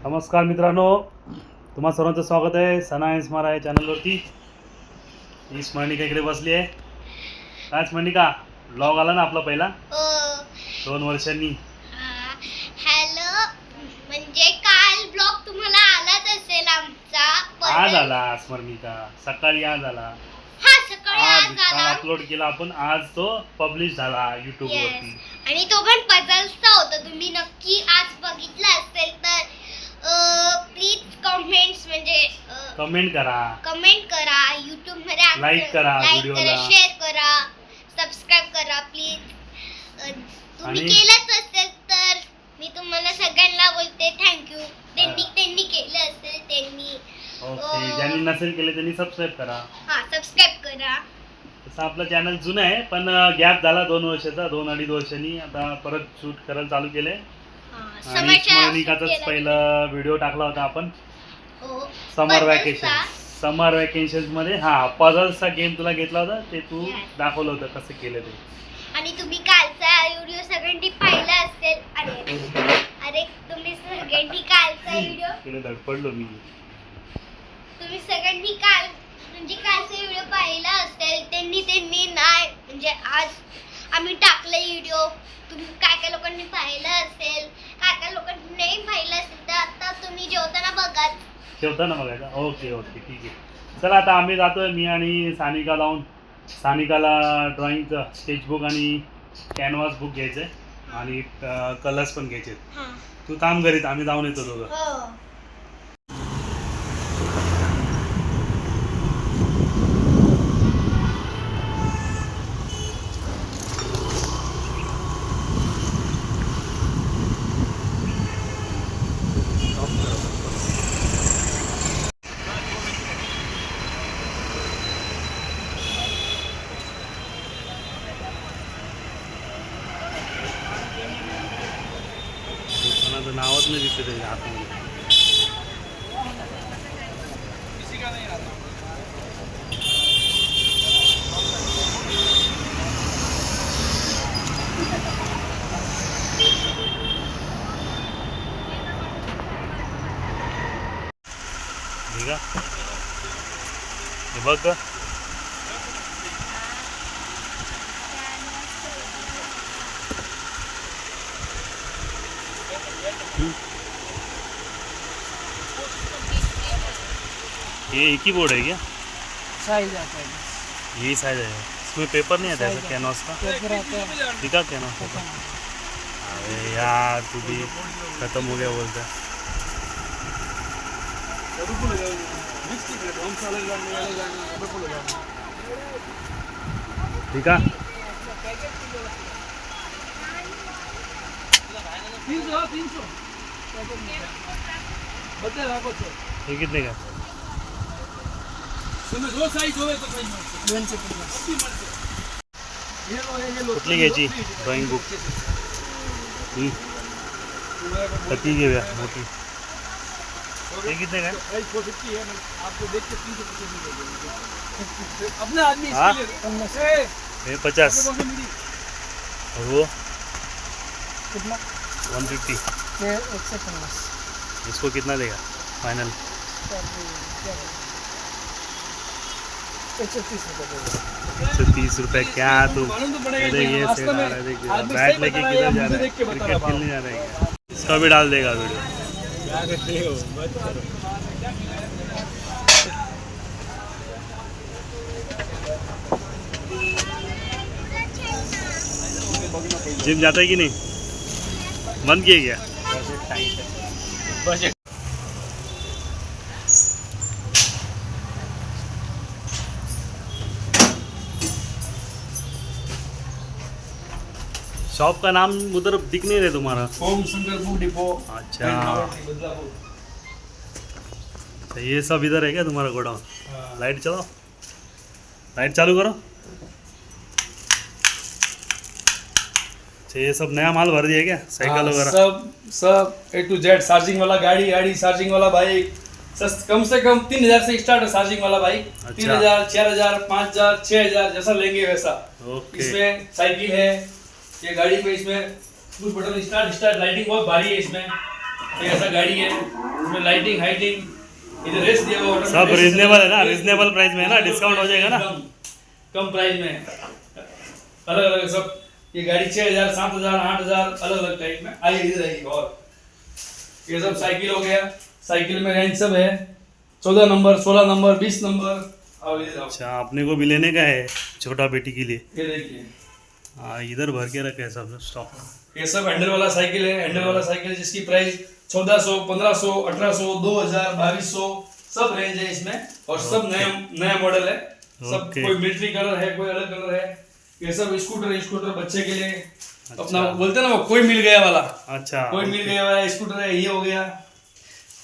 नमस्कार मित्रांनो, तुम्हा सर्वांचं स्वागत आहे सना इस्मारा या चॅनलवरती. ही स्मरणिका इकडे बसली आहे. काय स्मरणिका, ब्लॉग आला ना आपला पहिला 2 वर्षांनी. हॅलो, म्हणजे काल ब्लॉग तुम्हाला आलाच असेल आमचा. आज आला स्मरणिका, सकाळी आज आला. हा, सकाळी आज काल आला. अपलोड केला आपण, आज तो पब्लिश झाला YouTube वरती. आणि तो पण पझल्सचा होता. तुम्ही नक्की आज बघितला असेल तर प्लीज कमेंट्स म्हणजे कमेंट करा, YouTube मध्ये लाईक करा, व्हिडिओला शेअर करा, सबस्क्राइब करा प्लीज. तुम्ही आणि केलंच असेल तर मी तुम्हाला सगळ्यांना बोलते थँक्यू. त्यांनी केलं असेल त्यांनी. ओके, ज्यांनी नसेल केले त्यांनी सबस्क्राईब करा. हा, सबस्क्राइब करा. तसं आपलं चॅनल जुनं आहे, पण गॅप झाला 2 वर्षाचा. 2-2.5 वर्षांनी आता परत शूट करायला चालू केलंय. आणि स्मरणिकाचाच पहिला व्हिडिओ टाकला होता आपण समर वॅकेशन मध्ये. हा, पझल्सचा गेम तुला घेतला होता, ते तू दाखवलं होतं कसं केलं ते. आणि तुम्ही कालचा व्हिडिओ सगळ्यांनी पाहिला असेल. अरे तुम्ही सगळ्यांनी कालचा व्हिडिओ धडपडलो मी. तुम्ही सगळ्यांनी कालचा व्हिडिओ पाहिला असेल. त्यांनी नाही म्हणजे आज आम्ही टाकला व्हिडिओ. तुम्ही काय लोकांनी पाहिलं असेल, काय लोकांनी नाही पाहिलं असेल तर आता तुम्ही जेवताना बघायचं. ओके, ठीक आहे. चला आता आम्ही जातोय, मी आणि सानिका जाऊन. सानिकाला ड्रॉइंगचं स्केचबुक आणि कॅनव्हास बुक घ्यायचंय आणि कलर्स पण घ्यायचे. तू थांब घरीत, आम्ही जाऊन येतो दोघं. दुकानाचं नावच नाही दिसत आहे आतमध्ये. ठीक आहे, हे बघ का. ये एक ही बोर्ड है क्या? साइज आता है, यही साइज है, इसमें पेपर नहीं आता है कैनवास का? पेपर आता है, दिखा कैनवास का? अरे यार, तू भी खत्म हो गया बोलता है. ठीक है, ये कितने का? कुठली घ्यायची ड्रॉइंग बुक? कती घेऊया मोठी? हे कितने का? हाँ, ये 50 और वो कितना? 150. ये 150. इसको कितना देगा फाइनल? 130 रुपये. क्या तू ये बैट लेके किधर जा रहा है? क्रिकेट खेलने जा रहा है क्या? इसका भी डाल देगा वीडियो. जिम जाता है कि नहीं? बंद किया क्या? शॉप का नाम उधर दिख नहीं रहे तुम्हारा? ओम शंकर बुक डिपो. अच्छा, ये सब इधर है क्या तुम्हारा गोडाउन? लाइट चलाओ, लाइट चालू करो. अच्छा, ये सब नया माल भर दिया क्या? साइकिल वगैरह सब A to Z. चार्जिंग वाला गाड़ी, चार्जिंग वाला बाइक. कम से कम 3000 से स्टार्ट है चार्जिंग वाला बाइक. 3000, 4000, 5000, 6000 जैसा लेंगे वैसा. ओके. इसमें साइकिल है, ये गाड़ी पे इसमें पुश बटन स्टार्ट लाइटिंग बहुत भारी है इसमें. ये ऐसा गाड़ी है इसमें लाइटिंग हाइटिंग इधर रेस्ट दिया हुआ है। सब रिजनेबल है ना, रिजनेबल प्राइस में है ना, डिस्काउंट हो जाएगा ना कम प्राइस में अलग अलग सब। ये गाड़ी 6000 7000 8000 अलग अलग टाइप में। आइए इधर आइए। और ये सब साइकिल हो गया, साइकिल में रेंज सब है 14 नंबर 16 नंबर 20 नंबर। और इधर आओ। अच्छा, अपने को भी लेने का है छोटा बेटी के लिए। ये देखिए हाँ, इधर भर के रखे हैं सब स्टॉक। ये सब हैंडल वाला साइकिल है। हैंडल वाला साइकिल जिसकी प्राइस 1400 1500 1800 2000 2200 सब रेंज है इसमें। और सब नया मॉडल है सब। ओके। कोई मिलिट्री कलर है, कोई अलग कलर है। ये सब स्कूटर बच्चे के लिए अच्छा। अपना बोलते हैं ना वो कोई मिल गया वाला। अच्छा, कोई मिल गया वाला स्कूटर है, ये हो गया।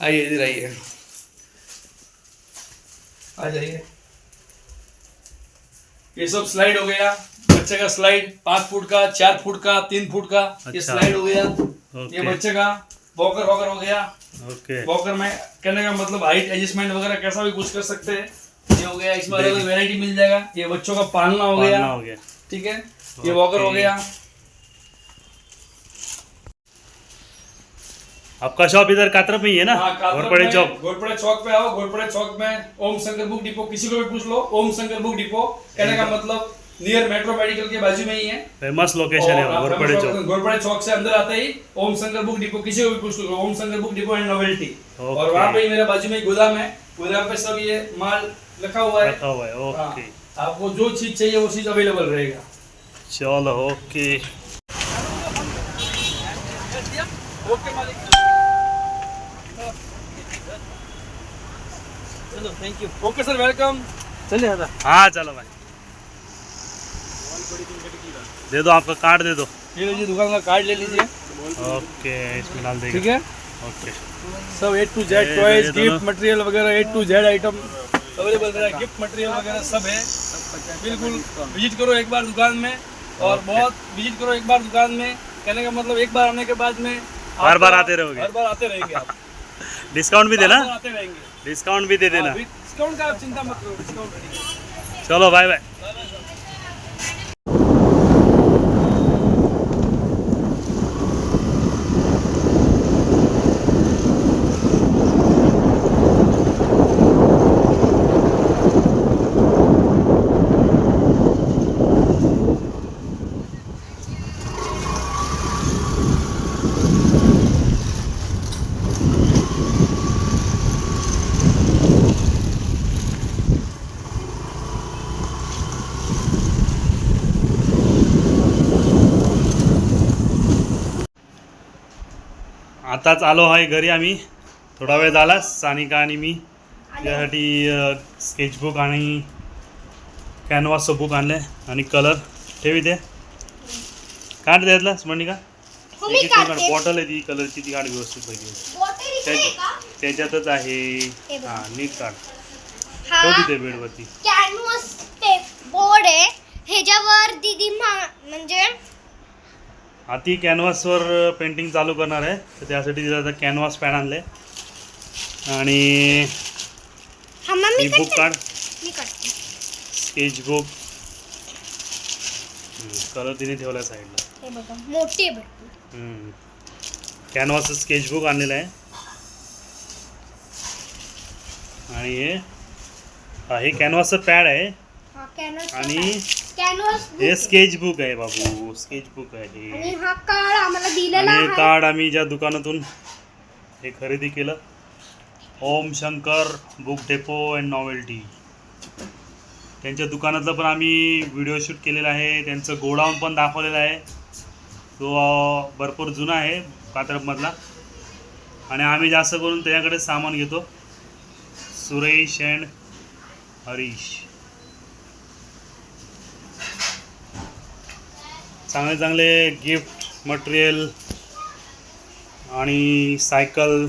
आइए इधर आइए, आ जाइए। ये सब स्लाइड हो गया, बच्चे का स्लाइड 5 फुट का 4 फुट का 3 फुट का। ये अच्छा। स्लाइड हो गया। ओके। ये बच्चे का वॉकर हो गया। ओके। वॉकर में कहने का मतलब हाइट एडजस्टमेंट वगैरह कैसा भी कुछ कर सकते हैं। ये हो गया, इसमें अलग वैरायटी मिल जाएगा। ये बच्चों का पालना हो गया। ठीक है, ये वॉकर हो गया। आपका शॉप इधर कातरप में ही है ना? हाँ, कातरप घोरपड़े में, चौक। घोरपड़े चौक पे आओ। घोरपड़े चौक में ओम शंकर बुक डिपो, किसी को भी पूछ लो, ओम शंकर बुक डिपो कहने का मतलब नियर मेट्रो मेडिकल के बाजू में ही है। फेमस लोकेशन है और घोरपड़े चौक। घोरपड़े चौक से अंदर आते ही ओम शंकर बुक डिपो, किसी को भी पूछ लो, Om Shankar book depot and novelty. Okay. और वहाँ पे ही मेरे बाजू में ही गोदाम है। गोदाम पे सब ये माल रखा हुआ है। रखा हुआ है। ओके। हाँ, आपको जो चीज चाहिए वो चीज अवेलेबल रहेगा। चलो, ओके। ओके मालिक, चलो thank you. Okay sir, welcome. चलिए दादा। हाँ चलो भाई, दे दो, आपका कार्ड दे दो। ये लीजिए, दुकान का कार्ड ले लीजिए। ओके, इसमें डाल देंगे। ठीक है, okay. Sub A to Z ये टॉयज, दोनों। गिफ्ट मटेरियल वगैरह A to Z item available रहेगा। गिफ्ट मटेरियल वगैरह सब है। बिल्कुल विजिट करो एक बार दुकान में, और बहुत विजिट करो एक बार दुकान में। कहने का मतलब एक बार आने के बाद में बार बार आते रहोगे। हर बार आते रहेंगे आप। डिस्काउंट भी देना, बार बार आते रहेंगे। डिस्काउंट भी दे देना। डिस्काउंट का आप चिंता मत करो, डिस्काउंट रहेगा। चलो बाय बाय। आताच आलो आहे घरी आम्ही, थोडा वेळ झाला। सानिका आणि मी त्यासाठी स्केचबुक आणि कॅनव्हासचं बुक आणलं आहे आणि कलर ठेवी दे। काढ द्यायला स्मरणिका, हो, मी काढते. बॉटल आहे ती कलरची, ती काढ व्यवस्थित पाहिजे। बॉटल इकडे आहे का? त्याच्यातच आहे। हे बघ. हां, नीट काढ, हा ठेव तिथे बेडवरती। कॅनव्हास बोर्ड आहे. ह्याच्यावर दीदी म्हणजे हा, ती कॅनव्हासवर पेंटिंग चालू करणार आहे, तर त्यासाठी तिला आता कॅनव्हास पॅन आणले आणि हा मम्मी ही बुक काढ, मी काढते. स्केचबुक कलर तिने ठेवला साईडला। हे बघा, मोठी आहे भरपूर. कॅनव्हासचं स्केचबुक आणलेलं आहे आणि हे कॅनव्हासचं पॅड आहे हा कॅनव्हास आणि कॅनव्हास हे स्केचबुक आहे बाबू, स्केचबुक आहे। आणि हा कार्ड आम्हाला दिलेला आणि हे आहे. कार्ड आम्ही ज्या दुकानातून हे खरेदी केलं, Om Shankar book depot and novelty, त्यांच्या दुकानातलं पण आम्ही व्हिडिओ शूट केलेला आहे। त्यांचं गोडाऊन पण दाखवलेला आहे, तो भरपूर जुना आहे कात्रपमधला, आणि आम्ही जास्त करून त्याच्याकडे सामान घेतो, सुरेश अँड हरीश। चांगले चांगले गिफ्ट मटेरियल आणि सायकल,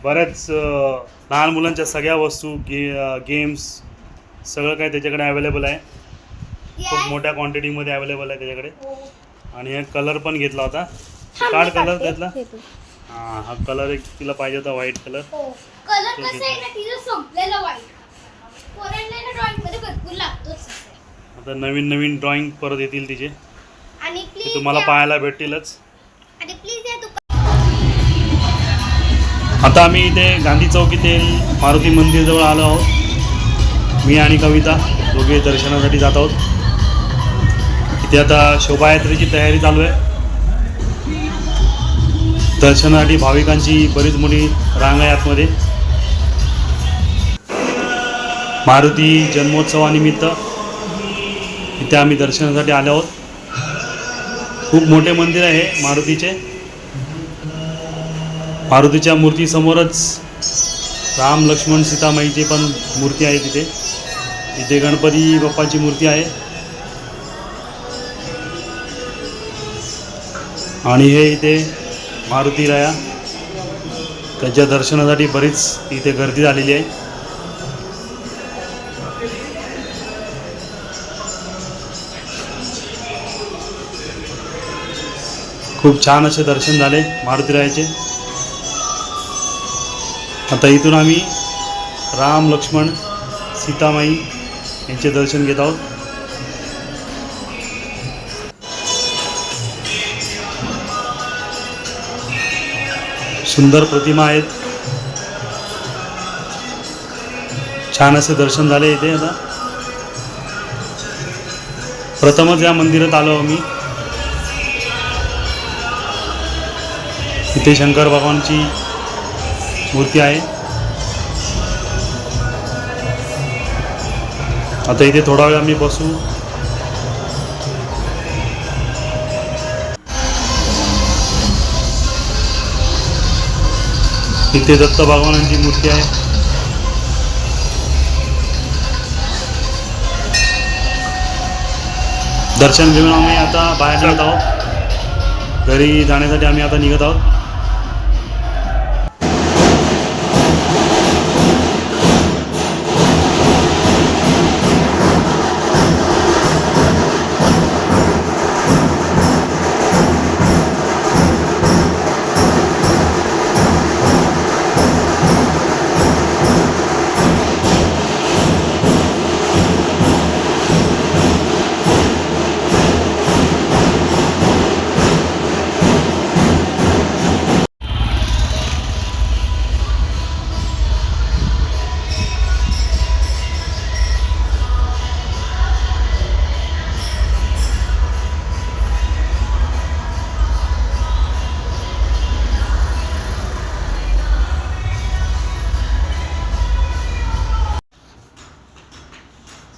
बऱ्याच लहान मुलांच्या सगळ्या वस्तू, गेम्स, सगळं काही त्याच्याकडे अवेलेबल आहे। खूप मोठ्या क्वांटिटीमध्ये अवेलेबल आहे त्याच्याकडे। आणि हे कलर पण घेतला होता, कार्ड कलर त्यातला। हां, हा कलर एक तिला पाहिजे होता, व्हाईट कलर। कलर कसं आहे ना, तिचं संपलेलं वाईट. पोरांना ना ड्रॉइंग मध्ये भरपूर लागतोच. आता नवीन नवीन ड्रॉइंग परत येतील तिचे, आणि ते प्लीज तुम्हाला पाहायला भेटतीलच। आणि प्लीज या दुकान आता आम्ही इथे गांधी चौक येथील मारुती मंदिरजवळ आलो आहोत. मी आणि कविता दोघे दर्शनासाठी जात आहोत. इथे आता शोभायात्रेची तयारी चालू आहे. दर्शनासाठी भाविकांची बरीच मोठी रांग आहे आतमध्ये. मारुती जन्मोत्सवानिमित्त इथे आम्ही दर्शनासाठी आलो आहोत. खूप मोठे मंदिर आहे मारुतीचे. मारुतीच्या मूर्तीसमोरच राम लक्ष्मण सीतामाईची पण मूर्ती आहे तिथे. इथे गणपती बाप्पाची मूर्ती आहे. आणि हे इथे मारुती राया, त्याच्या दर्शनासाठी बरीच इथे गर्दी झालेली आहे. खूप छान असे दर्शन झाले मारुती रायाचे. आता इथून आम्ही राम लक्ष्मण सीतामाई यांचे दर्शन घेत आहोत. सुंदर प्रतिमा आहेत. छान असे दर्शन झाले इथे. आता प्रथमच या मंदिरात आलो आम्ही. इथे शंकर भगवानची मूर्ती आहे. आता इथे थोडा वेळ आम्ही बसू. इथे दत्त भगवानांची मूर्ती आहे. दर्शन घेऊन आम्ही आता बाहेर निघत आहोत. घरी जाण्यासाठी आम्ही आता निघत आहोत.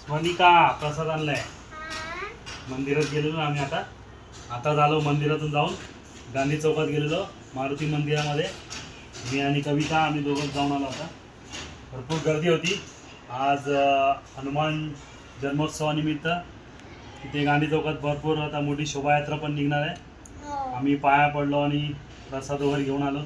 मनिका प्रसाद आणलाय. मंदिरात गेलेलो आम्ही. आता झालो मंदिरातून जाऊन गांधी चौकात गेलेलो मारुती मंदिरामध्ये. मी आणि कविता आम्ही दोघं जाऊन आलो. आता भरपूर गर्दी होती. आज हनुमान जन्मोत्सवानिमित्त तिथे गांधी चौकात भरपूर आता मोठी शोभायात्रा पण निघणार आहे. आम्ही पाया पडलो आणि प्रसाद वगैरे घेऊन आलो.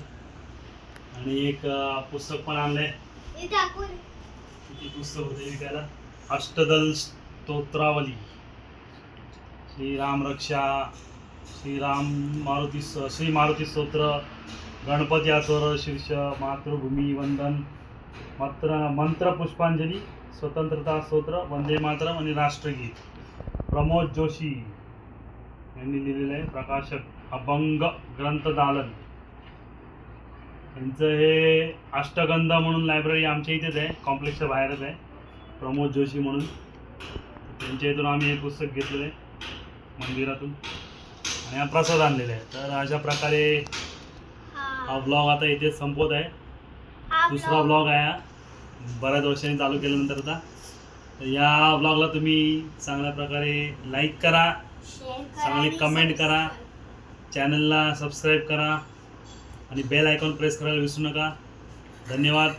आणि एक पुस्तक पण आणलंय. किती पुस्तक होते विकायला. अष्टदल स्तोत्रावली, श्रीराम रक्षा, श्री मारुती स्तोत्र, गणपती आचोर शीर्ष, मातृभूमी वंदन, मंत्र पुष्पांजली, स्वतंत्रता स्तोत्र, वंदे मातरम आणि राष्ट्रगीत. प्रमोद जोशी यांनी लिहिलेलं आहे. प्रकाशक अभंग ग्रंथ दालन. त्यांचं हे अष्टगंध म्हणून लायब्ररी आमच्या इथेच आहे, कॉम्प्लेक्सच्या बाहेरच आहे. प्रमोद जोशी म्हणून. त्यांच्या इथून आम्ही हे पुस्तक घेतलेलं आहे मंदिरातून. आणि हा प्रसाद आणलेला आहे. तर अशा प्रकारे हा ब्लॉग आता इथे संपवत आहे. दुसरा ब्लॉग आहे हा, बऱ्याच वर्षांनी चालू केल्यानंतर. आता तर या ब्लॉगला तुम्ही चांगल्या प्रकारे लाईक करा, चांगले कमेंट करा, चॅनलला सबस्क्राईब करा आणि बेल आयकॉन प्रेस करायला विसरू नका. धन्यवाद.